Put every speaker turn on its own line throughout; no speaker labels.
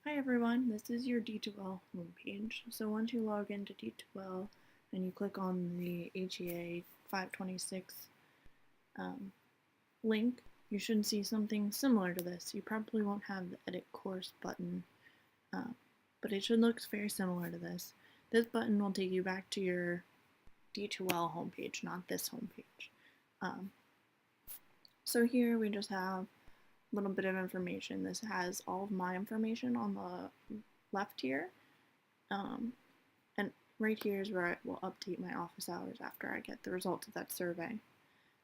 Hi everyone, this is your D2L homepage. So once you log into D2L and you click on the HEA 526 um, link, you should see something similar to this. You probably won't have the edit course button, uh, but it should look very similar to this. This button will take you back to your D2L homepage, not this homepage. Um, so here we just have a little bit of information. This has all of my information on the left here. Um, and right here is where I will update my office hours after I get the results of that survey.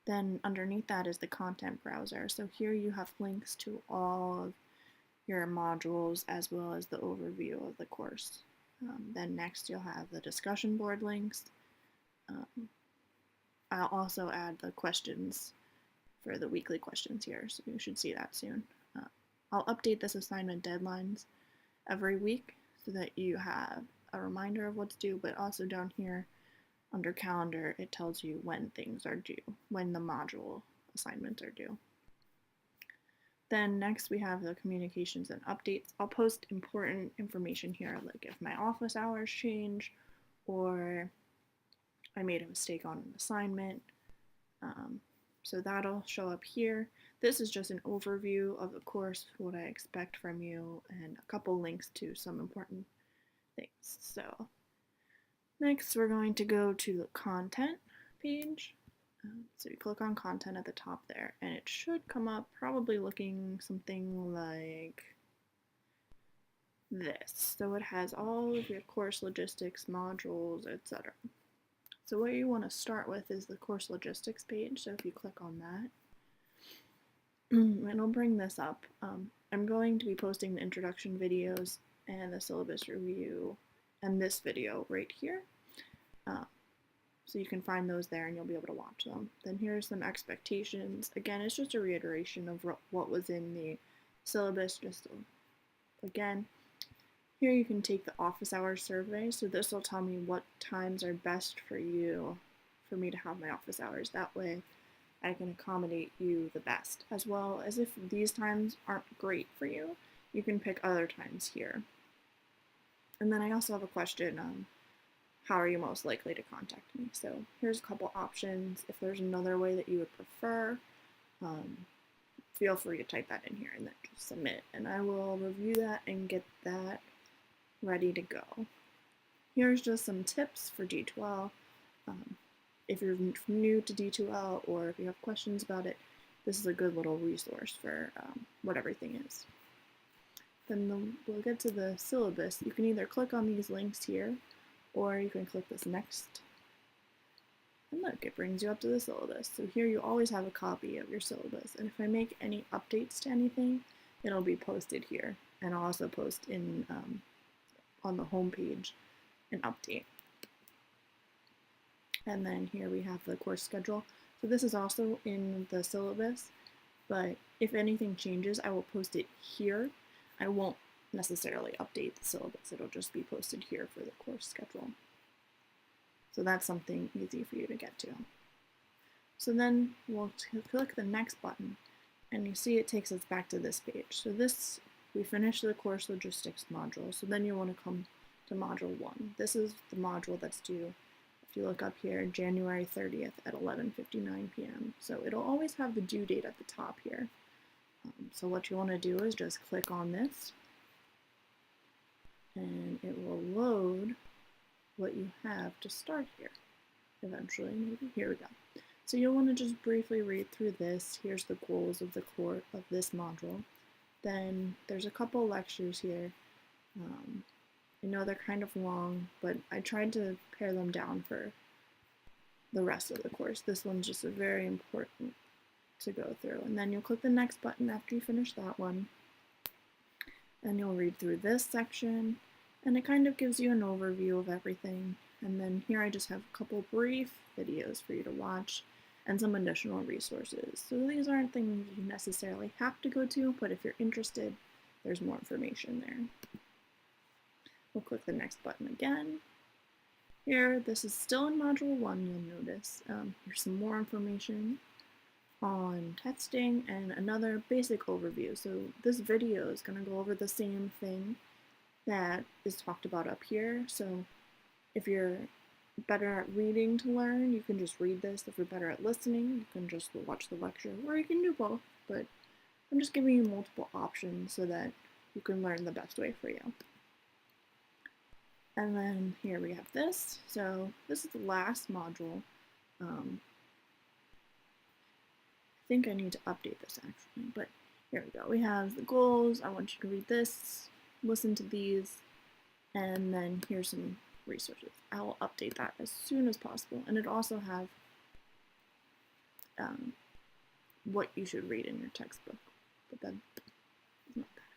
Then underneath that is the content browser. So here you have links to all of your modules as well as the overview of the course. Then next you'll have the discussion board links. Um, I'll also add the questions for the weekly questions here, so you should see that soon. I'll update this assignment deadlines every week so that you have a reminder of what's due, but also down here under calendar, it tells you when things are due, when the module assignments are due. Then next we have the communications and updates. I'll post important information here, like if my office hours change or I made a mistake on an assignment. So that'll show up here. This is just an overview of the course, what I expect from you, and a couple links to some important things. So next we're going to go to the content page. So you click on content at the top there, and it should come up probably looking something like this. So it has all of your course logistics modules, etc. So what you want to start with is the course logistics page. So if you click on that, it'll bring this up. I'm going to be posting the introduction videos and the syllabus review and this video right here. So you can find those there and you'll be able to watch them. Then here's some expectations. Again, it's just a reiteration of what was in the syllabus. Just again, here you can take the office hours survey. So this will tell me what times are best for you, for me to have my office hours. That way I can accommodate you the best. As well as if these times aren't great for you, you can pick other times here. And then I also have a question, how are you most likely to contact me? So here's a couple options. If there's another way that you would prefer, feel free to type that in here and then just submit. And I will review that and get that ready to go. Here's just some tips for D2L. If you're new to D2L or if you have questions about it, this is a good little resource for what everything is. Then we'll get to the syllabus. You can either click on these links here, or you can click this next. And look, it brings you up to the syllabus. So here you always have a copy of your syllabus. And if I make any updates to anything, it'll be posted here. And I'll also post in on the home page an update. And then here we have the course schedule. So this is also in the syllabus, but if anything changes, I will post it here. I won't necessarily update the syllabus. It'll just be posted here for the course schedule. So that's something easy for you to get to. So then we'll click the next button, and you see it takes us back to this page. So this, we finished the course logistics module, so then you want to come to module 1. This is the module that's due, if you look up here, January 30th at 11:59 p.m. So it'll always have the due date at the top here. So what you want to do is just click on this, and it will load what you have to start here. Eventually, maybe. Here we go. So you'll want to just briefly read through this. Here's the goals of the course of this module. Then there's a couple lectures here. I know they're kind of long, but I tried to pare them down for the rest of the course. This one's just very important to go through. And then you'll click the next button after you finish that one. And you'll read through this section, and it kind of gives you an overview of everything. And then here I just have a couple brief videos for you to watch and some additional resources. So these aren't things you necessarily have to go to, but if you're interested, there's more information there. We'll click the next button again. Here, this is still in Module 1, you'll notice. Here's some more information on testing and another basic overview. So this video is going to go over the same thing that is talked about up here. So if you're better at reading to learn, you can just read this. If you're better at listening, you can just watch the lecture, or you can do both. But I'm just giving you multiple options so that you can learn the best way for you. And then here we have this. So this is the last module. I think I need to update this actually, but here we go. We have the goals. I want you to read this, listen to these, and then here's some resources. I will update that as soon as possible. And it also have what you should read in your textbook, but then it's not that.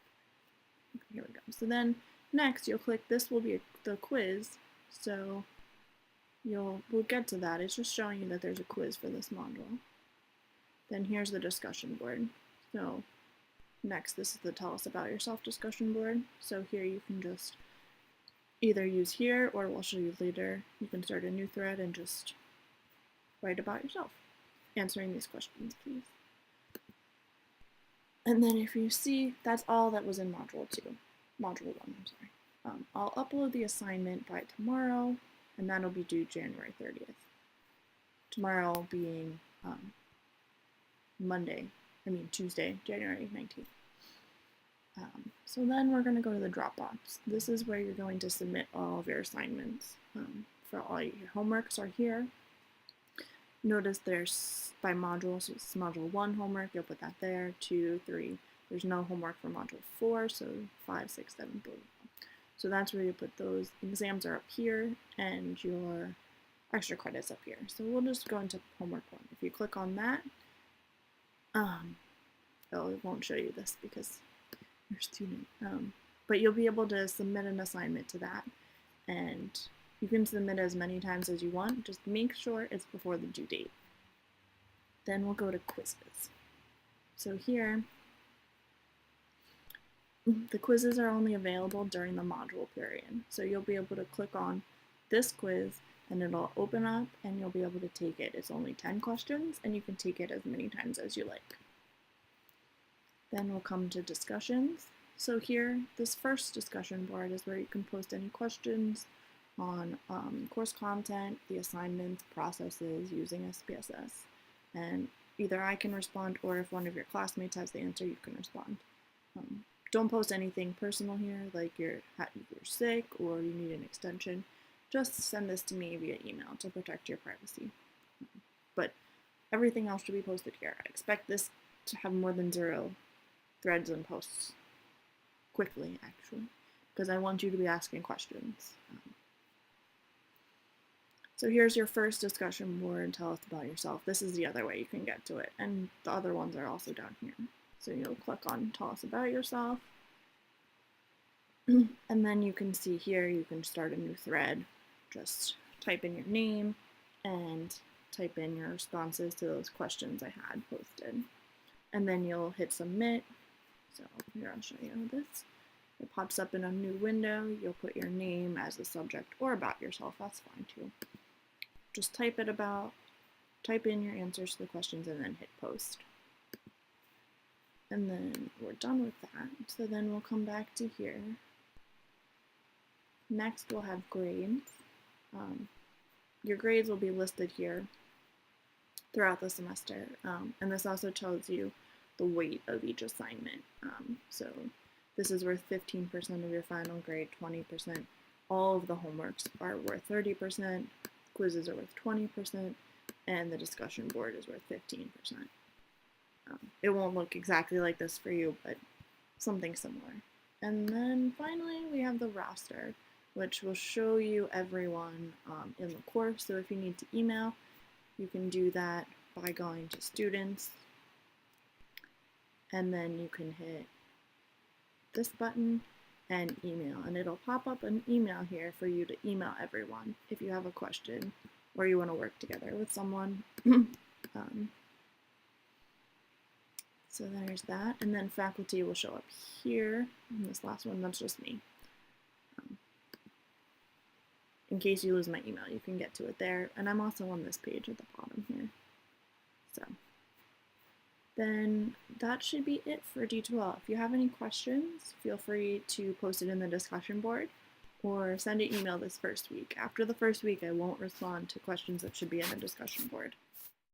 Okay, here we go. So then next you'll click, this will be the quiz. So we'll get to that. It's just showing you that there's a quiz for this module. Then here's the discussion board. So next, this is the tell us about yourself discussion board. So here you can just either use here, or we'll show you later. You can start a new thread and just write about yourself, answering these questions, please. And then if you see, that's all that was in module 2. Module 1, I'm sorry. I'll upload the assignment by tomorrow, and that'll be due January 30th. Tomorrow being Tuesday, January 19th. So then we're going to go to the Dropbox. This is where you're going to submit all of your assignments. For all your homeworks are here. Notice there's by module, so it's module 1 homework, you'll put that there, 2, 3. There's no homework for module 4, so 5, 6, 7, blah, blah, blah. So that's where you put those. Exams are up here, and your extra credits up here. So we'll just go into homework 1. If you click on that, it won't show you this because you're a student, but you'll be able to submit an assignment to that, and you can submit as many times as you want. Just make sure it's before the due date. Then we'll go to quizzes. So here, the quizzes are only available during the module period. So you'll be able to click on this quiz and it'll open up and you'll be able to take it. It's only 10 questions and you can take it as many times as you like. Then we'll come to discussions. So here, this first discussion board is where you can post any questions on course content, the assignments, processes using SPSS. And either I can respond, or if one of your classmates has the answer, you can respond. Don't post anything personal here, like you're sick or you need an extension. Just send this to me via email to protect your privacy. But everything else should be posted here. I expect this to have more than 0 threads and posts quickly, actually, because I want you to be asking questions. So here's your first discussion board, tell us about yourself. This is the other way you can get to it, and the other ones are also down here. So you'll click on tell us about yourself, and then you can see here, you can start a new thread. Just type in your name and type in your responses to those questions I had posted. And then you'll hit submit. So here, I'll show you this. It pops up in a new window. You'll put your name as a subject or about yourself. That's fine too. Just type in your answers to the questions and then hit post. And then we're done with that. So then we'll come back to here. Next we'll have grades. Your grades will be listed here throughout the semester. And this also tells you the weight of each assignment. So this is worth 15% of your final grade, 20%. All of the homeworks are worth 30%, quizzes are worth 20%, and the discussion board is worth 15%. It won't look exactly like this for you, but something similar. And then finally we have the roster, which will show you everyone in the course. So if you need to email, you can do that by going to students, and then you can hit this button and email, and it'll pop up an email here for you to email everyone if you have a question or you want to work together with someone. So there's that, and then faculty will show up here. And this last one, that's just me. In case you lose my email, you can get to it there, and I'm also on this page at the bottom here. So then that should be it for D2L. If you have any questions, feel free to post it in the discussion board or send an email this first week. After the first week, I won't respond to questions that should be in the discussion board.